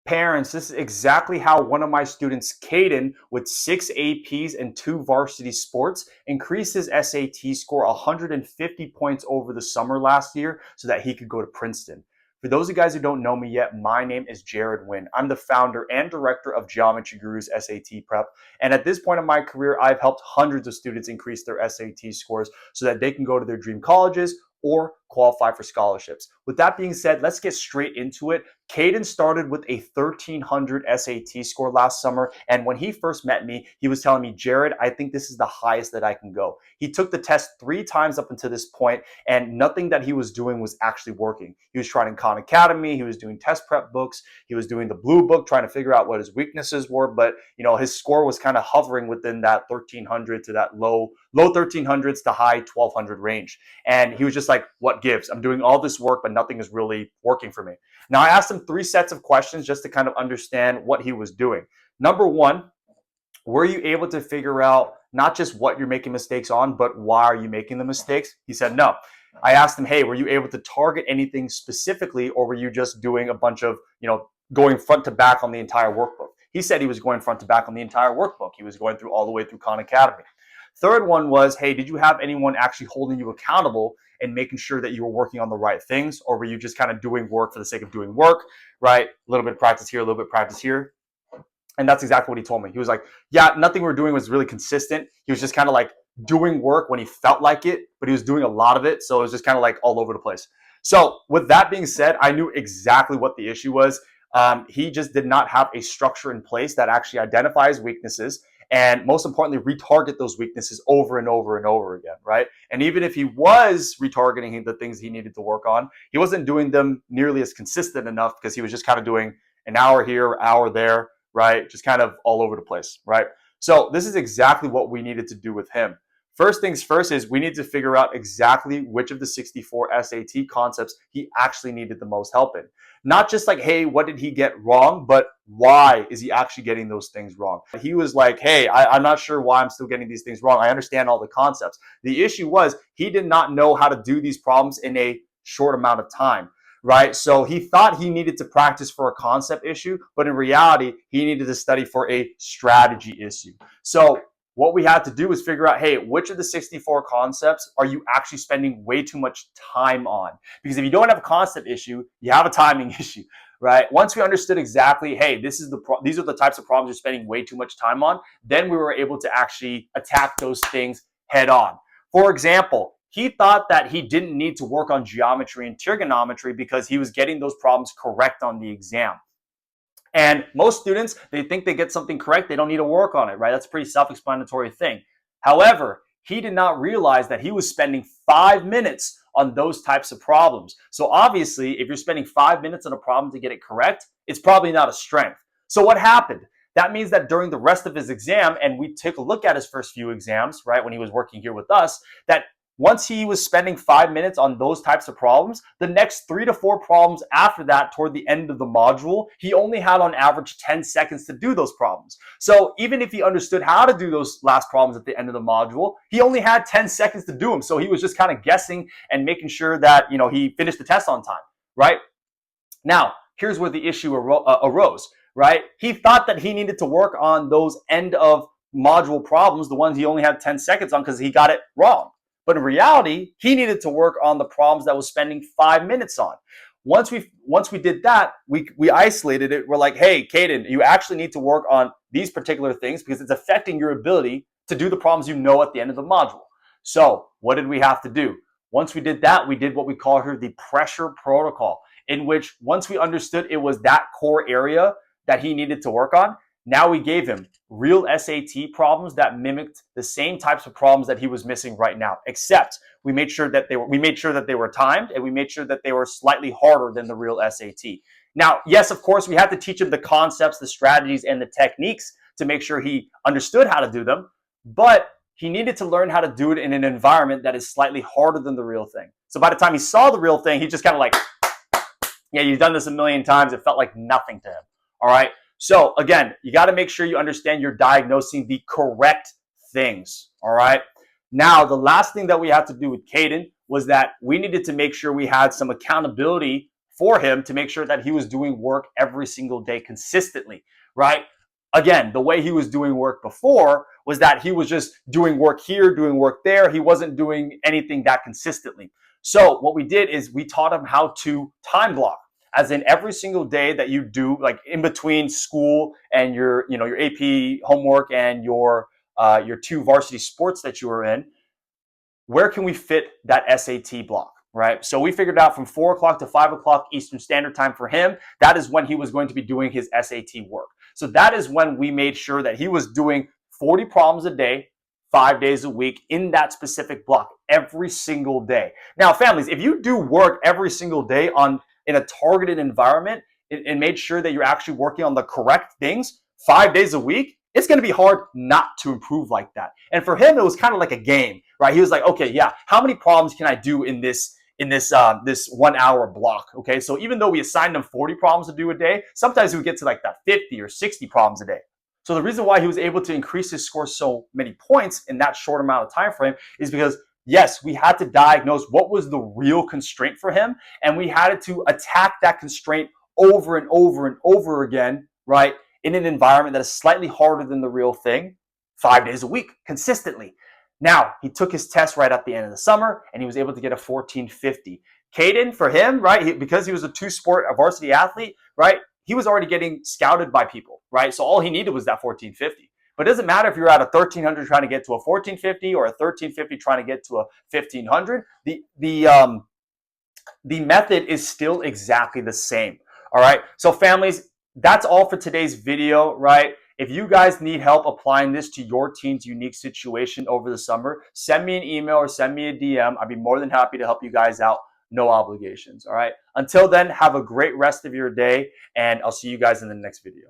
Parents, this is exactly how one of my students, Kadin, with 6 APs and 2 varsity sports, increased his SAT score 150 points over the summer last year so that he could go to Princeton. For those of you guys who don't know me yet, my name is Jared Wynn. I'm the founder and director of Geometry Guru's SAT Prep. And at this point in my career, I've helped hundreds of students increase their SAT scores so that they can go to their dream colleges or qualify for scholarships. With that being said, let's get straight into it. Kadin started with a 1,300 SAT score last summer, and when he first met me, he was telling me, Jared, I think this is the highest that I can go. He took the test 3 times up until this point, and nothing that he was doing was actually working. He was trying Khan Academy, he was doing test prep books, he was doing the blue book, trying to figure out what his weaknesses were, but his score was kind of hovering within that 1,300 to that low 1,300s to high 1,200 range. And he was just like, what gives? I'm doing all this work, but nothing is really working for me. Now, I asked him 3 sets of questions just to kind of understand what he was doing. Number 1, were you able to figure out not just what you're making mistakes on, but why are you making the mistakes? He said no. I asked him, hey, were you able to target anything specifically, or were you just doing a bunch of, going front to back on the entire workbook? He said he was going front to back on the entire workbook. He was going through all the way through Khan Academy. Third one was, hey, did you have anyone actually holding you accountable and making sure that you were working on the right things, or were you just kind of doing work for the sake of doing work, right? A little bit of practice here, a little bit of practice here. And that's exactly what he told me. He was like, yeah, nothing we were doing was really consistent. He was just kind of like doing work when he felt like it, but he was doing a lot of it. So it was just kind of like all over the place. So with that being said, I knew exactly what the issue was. He just did not have a structure in place that actually identifies weaknesses, and most importantly, retarget those weaknesses over and over and over again, right? And even if he was retargeting the things he needed to work on, he wasn't doing them nearly as consistent enough because he was just kind of doing an hour here, hour there, right? Just kind of all over the place, right? So this is exactly what we needed to do with him. First things first is we need to figure out exactly which of the 64 SAT concepts he actually needed the most help in. Not just like, hey, what did he get wrong, but why is he actually getting those things wrong? He was like, hey, I'm not sure why I'm still getting these things wrong. I understand all the concepts. The issue was he did not know how to do these problems in a short amount of time, right? So he thought he needed to practice for a concept issue, but in reality, he needed to study for a strategy issue. So what we had to do is figure out, hey, which of the 64 concepts are you actually spending way too much time on? Because if you don't have a concept issue, you have a timing issue, right? Once we understood exactly, hey, these are the types of problems you're spending way too much time on, then we were able to actually attack those things head on. For example, he thought that he didn't need to work on geometry and trigonometry because he was getting those problems correct on the exam. And most students, they think they get something correct, they don't need to work on it, right? That's a pretty self-explanatory thing. However, he did not realize that he was spending 5 minutes on those types of problems. So obviously, if you're spending 5 minutes on a problem to get it correct, it's probably not a strength. So what happened? That means that during the rest of his exam, and we took a look at his first few exams, right, when he was working here with us, that once he was spending 5 minutes on those types of problems, the next 3 to 4 problems after that, toward the end of the module, he only had on average 10 seconds to do those problems. So even if he understood how to do those last problems at the end of the module, he only had 10 seconds to do them. So he was just kind of guessing and making sure that, he finished the test on time, right? Now, here's where the issue arose, right? He thought that he needed to work on those end of module problems, the ones he only had 10 seconds on because he got it wrong. But in reality, he needed to work on the problems that was spending 5 minutes on. Once we did that, we isolated it. We're like, hey, Kadin, you actually need to work on these particular things because it's affecting your ability to do the problems at the end of the module. So what did we have to do? Once we did that, we did what we call here the pressure protocol, in which once we understood it was that core area that he needed to work on, now we gave him real SAT problems that mimicked the same types of problems that he was missing right now, except we made sure that they were timed, and we made sure that they were slightly harder than the real SAT. Now, yes, of course, we had to teach him the concepts, the strategies, and the techniques to make sure he understood how to do them, but he needed to learn how to do it in an environment that is slightly harder than the real thing. So by the time he saw the real thing, he just kind of like, yeah, you've done this a million times. It felt like nothing to him. All right. So again, you got to make sure you understand you're diagnosing the correct things. All right. Now, the last thing that we had to do with Kadin was that we needed to make sure we had some accountability for him to make sure that he was doing work every single day consistently, right? Again, the way he was doing work before was that he was just doing work here, doing work there. He wasn't doing anything that consistently. So what we did is we taught him how to time block, as in every single day that you do, like in between school and your AP homework and your two varsity sports that you were in, where can we fit that SAT block, right? So we figured out from 4 o'clock to 5 o'clock Eastern Standard Time for him, that is when he was going to be doing his SAT work. So that is when we made sure that he was doing 40 problems a day, 5 days a week in that specific block every single day. Now, families, if you do work every single day in a targeted environment and made sure that you're actually working on the correct things 5 days a week, it's going to be hard not to improve like that. And for him, it was kind of like a game, right? He was like, okay, yeah, how many problems can I do in this 1 hour block? Okay, so even though we assigned him 40 problems to do a day, sometimes we would get to like that 50 or 60 problems a day. So the reason why he was able to increase his score so many points in that short amount of time frame is because, yes, we had to diagnose what was the real constraint for him, and we had to attack that constraint over and over and over again, right, in an environment that is slightly harder than the real thing, 5 days a week, consistently. Now, he took his test right at the end of the summer, and he was able to get a 1450. Kadin, for him, right, because he was a varsity athlete, right, he was already getting scouted by people, right? So all he needed was that 1450. But it doesn't matter if you're at a 1300 trying to get to a 1450 or a 1350 trying to get to a 1500. The method is still exactly the same. All right. So families, that's all for today's video, right? If you guys need help applying this to your teen's unique situation over the summer, send me an email or send me a DM. I'd be more than happy to help you guys out. No obligations. All right. Until then, have a great rest of your day, and I'll see you guys in the next video.